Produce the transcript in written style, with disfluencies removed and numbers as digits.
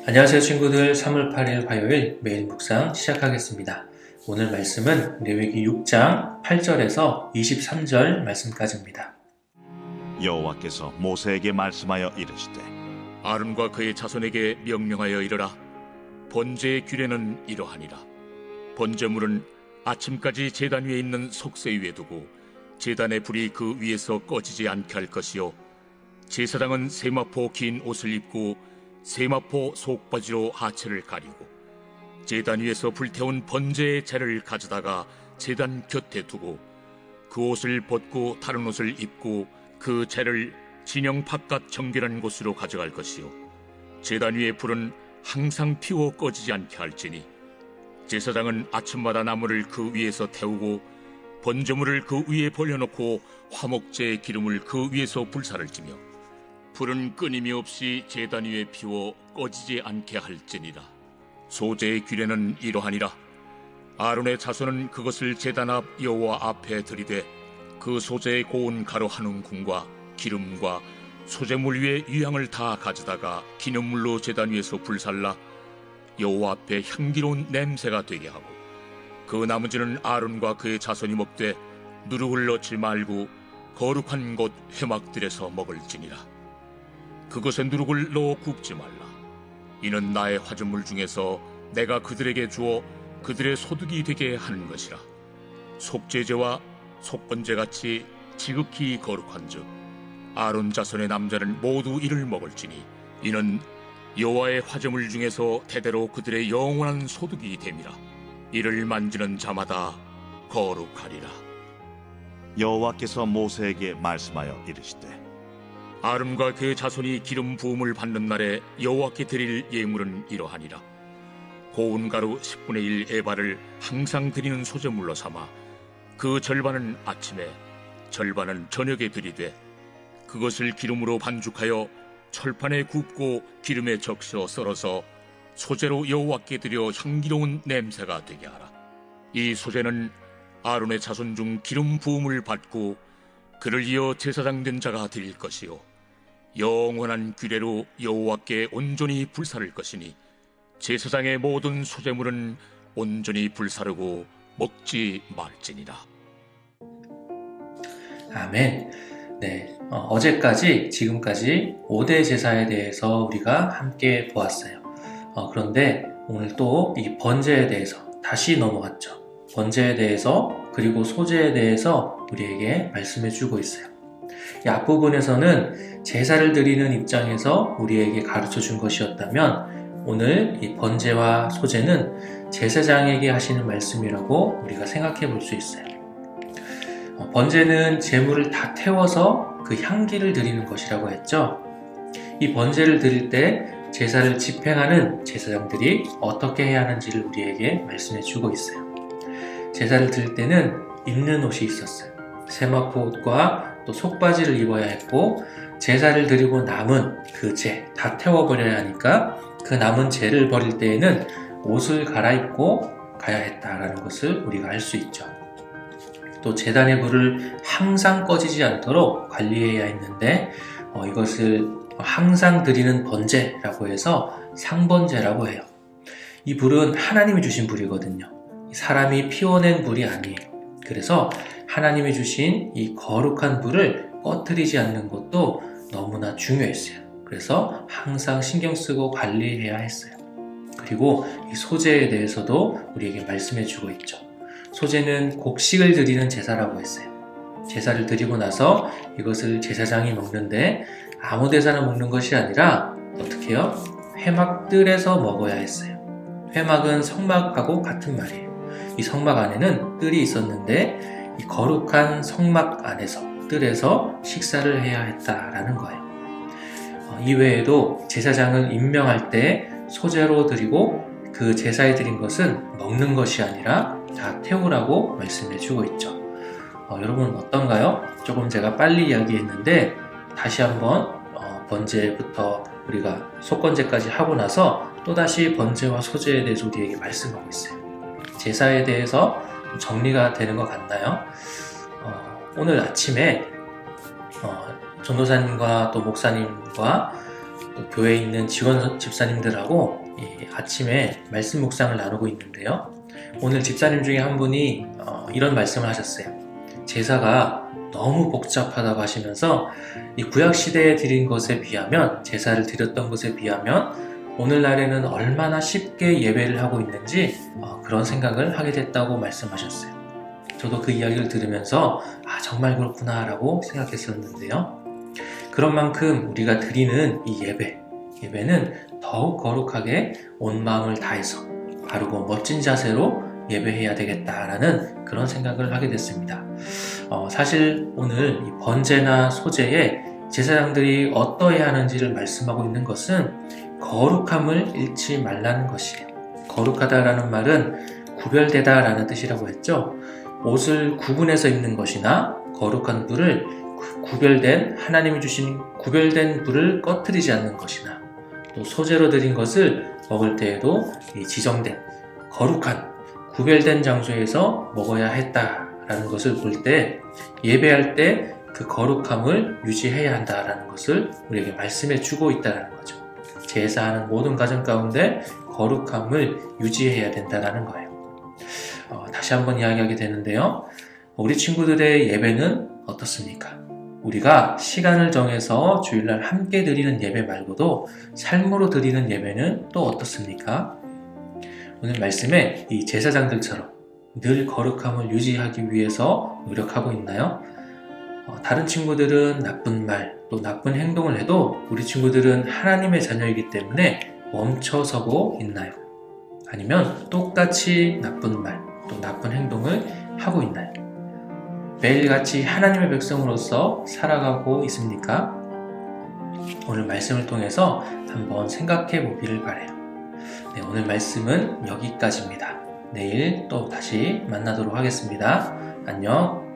안녕하세요 친구들. 3월 8일 화요일 매일 묵상 시작하겠습니다. 오늘 말씀은 레위기 6장 8절에서 23절 말씀까지입니다. 여호와께서 모세에게 말씀하여 이르시되 아론과 그의 자손에게 명령하여 이르라. 번제의 규례는 이러하니라. 번제물은 아침까지 제단 위에 있는 속세 위에 두고 제단의 불이 그 위에서 꺼지지 않게 할 것이요, 제사장은 세마포 긴 옷을 입고 세마포 속바지로 하체를 가리고 제단 위에서 불태운 번제의 재를 가져다가 제단 곁에 두고 그 옷을 벗고 다른 옷을 입고 그 재를 진영 바깥 정결한 곳으로 가져갈 것이요, 제단 위의 불은 항상 피워 꺼지지 않게 할지니 제사장은 아침마다 나무를 그 위에서 태우고 번제물을 그 위에 벌려놓고 화목제의 기름을 그 위에서 불사를 지며 불은 끊임이 없이 제단 위에 피워 꺼지지 않게 할지니라. 소제의 규례는 이러하니라. 아론의 자손은 그것을 제단 앞 여호와 앞에 들이되 그 소제의 고운 가루 한 움큼과 기름과 소제물 위에 유향을 다 가져다가 기념물로 제단 위에서 불살라 여호와 앞에 향기로운 냄새가 되게 하고, 그 나머지는 아론과 그의 자손이 먹되 누룩을 넣지 말고 거룩한 곳 회막들에서 먹을지니라. 그것에 누룩을 넣어 굽지 말라. 이는 나의 화전물 중에서 내가 그들에게 주어 그들의 소득이 되게 하는 것이라. 속죄제와 속번제같이 지극히 거룩한즉 아론 자손의 남자는 모두 이를 먹을지니 이는 여호와의 화제물 중에서 대대로 그들의 영원한 소득이 됨이라. 이를 만지는 자마다 거룩하리라. 여호와께서 모세에게 말씀하여 이르시되 아론과 그의 자손이 기름 부음을 받는 날에 여호와께 드릴 예물은 이러하니라. 고운 가루 10분의 1 에바를 항상 드리는 소제물로 삼아 그 절반은 아침에 절반은 저녁에 드리되 그것을 기름으로 반죽하여 철판에 굽고 기름에 적셔 썰어서 소제로 여호와께 드려 향기로운 냄새가 되게 하라. 이 소제는 아론의 자손 중 기름 부음을 받고 그를 이어 제사장 된 자가 드릴 것이요, 영원한 규례로 여호와께 온전히 불사를 것이니 제사장의 모든 소제물은 온전히 불사르고 먹지 말지니라. 아멘. 네, 어제까지 지금까지 5대 제사에 대해서 우리가 함께 보았어요. 그런데 오늘 또 이 번제에 대해서 다시 넘어갔죠. 번제에 대해서 그리고 소제에 대해서 우리에게 말씀해 주고 있어요. 이 앞부분에서는 제사를 드리는 입장에서 우리에게 가르쳐 준 것이었다면 오늘 이 번제와 소제는 제사장에게 하시는 말씀이라고 우리가 생각해 볼 수 있어요. 번제는 제물을 다 태워서 그 향기를 드리는 것이라고 했죠. 이 번제를 드릴 때 제사를 집행하는 제사장들이 어떻게 해야 하는지를 우리에게 말씀해 주고 있어요. 제사를 드릴 때는 입는 옷이 있었어요. 세마포 옷과 또 속바지를 입어야 했고, 제사를 드리고 남은 그 재 다 태워버려야 하니까 그 남은 재를 버릴 때에는 옷을 갈아입고 가야 했다라는 것을 우리가 알 수 있죠. 또 제단의 불을 항상 꺼지지 않도록 관리해야 했는데 이것을 항상 드리는 번제라고 해서 상번제라고 해요. 이 불은 하나님이 주신 불이거든요. 사람이 피워낸 불이 아니에요. 그래서 하나님이 주신 이 거룩한 불을 꺼뜨리지 않는 것도 너무나 중요했어요. 그래서 항상 신경 쓰고 관리해야 했어요. 그리고 이 소제에 대해서도 우리에게 말씀해 주고 있죠. 소제는 곡식을 드리는 제사라고 했어요. 제사를 드리고 나서 이것을 제사장이 먹는데 아무 데서나 먹는 것이 아니라 어떻게 해요? 회막들에서 먹어야 했어요. 회막은 성막하고 같은 말이에요. 이 성막 안에는 뜰이 있었는데 이 거룩한 성막 안에서 뜰에서 식사를 해야 했다라는 거예요. 이외에도 제사장을 임명할 때 소제로 드리고 그 제사에 드린 것은 먹는 것이 아니라 다 태우라고 말씀해 주고 있죠. 여러분 어떤가요? 조금 제가 빨리 이야기했는데 다시 한번 번제부터 우리가 속건제까지 하고 나서 또다시 번제와 소제에 대해서 우리에게 말씀하고 있어요. 제사에 대해서 정리가 되는 것 같나요? 오늘 아침에 전도사님과 또 목사님과 또 교회에 있는 직원 집사님들하고 아침에 말씀 묵상을 나누고 있는데요. 오늘 집사님 중에 한 분이 이런 말씀을 하셨어요. 제사가 너무 복잡하다고 하시면서 이 구약시대에 드린 것에 비하면, 제사를 드렸던 것에 비하면 오늘날에는 얼마나 쉽게 예배를 하고 있는지 그런 생각을 하게 됐다고 말씀하셨어요. 저도 그 이야기를 들으면서 정말 그렇구나 라고 생각했었는데요. 그런 만큼 우리가 드리는 이 예배는 더욱 거룩하게 온 마음을 다해서 바르고 멋진 자세로 예배해야 되겠다라는 그런 생각을 하게 됐습니다. 사실 오늘 이 번제나 소제에 제사장들이 어떠해야 하는지를 말씀하고 있는 것은 거룩함을 잃지 말라는 것이에요. 거룩하다라는 말은 구별되다라는 뜻이라고 했죠. 옷을 구분해서 입는 것이나 거룩한 불을 구별된, 하나님이 주신 구별된 불을 꺼뜨리지 않는 것이나, 또 소제로 드린 것을 먹을 때에도 이 지정된 거룩한 구별된 장소에서 먹어야 했다라는 것을 볼 때, 예배할 때 그 거룩함을 유지해야 한다라는 것을 우리에게 말씀해 주고 있다는 거죠. 제사하는 모든 과정 가운데 거룩함을 유지해야 된다는 거예요. 다시 한번 이야기하게 되는데요. 우리 친구들의 예배는 어떻습니까? 우리가 시간을 정해서 주일날 함께 드리는 예배 말고도 삶으로 드리는 예배는 또 어떻습니까? 오늘 말씀에 이 제사장들처럼 늘 거룩함을 유지하기 위해서 노력하고 있나요? 다른 친구들은 나쁜 말, 또 나쁜 행동을 해도 우리 친구들은 하나님의 자녀이기 때문에 멈춰서고 있나요? 아니면 똑같이 나쁜 말, 또 나쁜 행동을 하고 있나요? 매일같이 하나님의 백성으로서 살아가고 있습니까? 오늘 말씀을 통해서 한번 생각해 보기를 바라요. 네, 오늘 말씀은 여기까지입니다. 내일 또 다시 만나도록 하겠습니다. 안녕.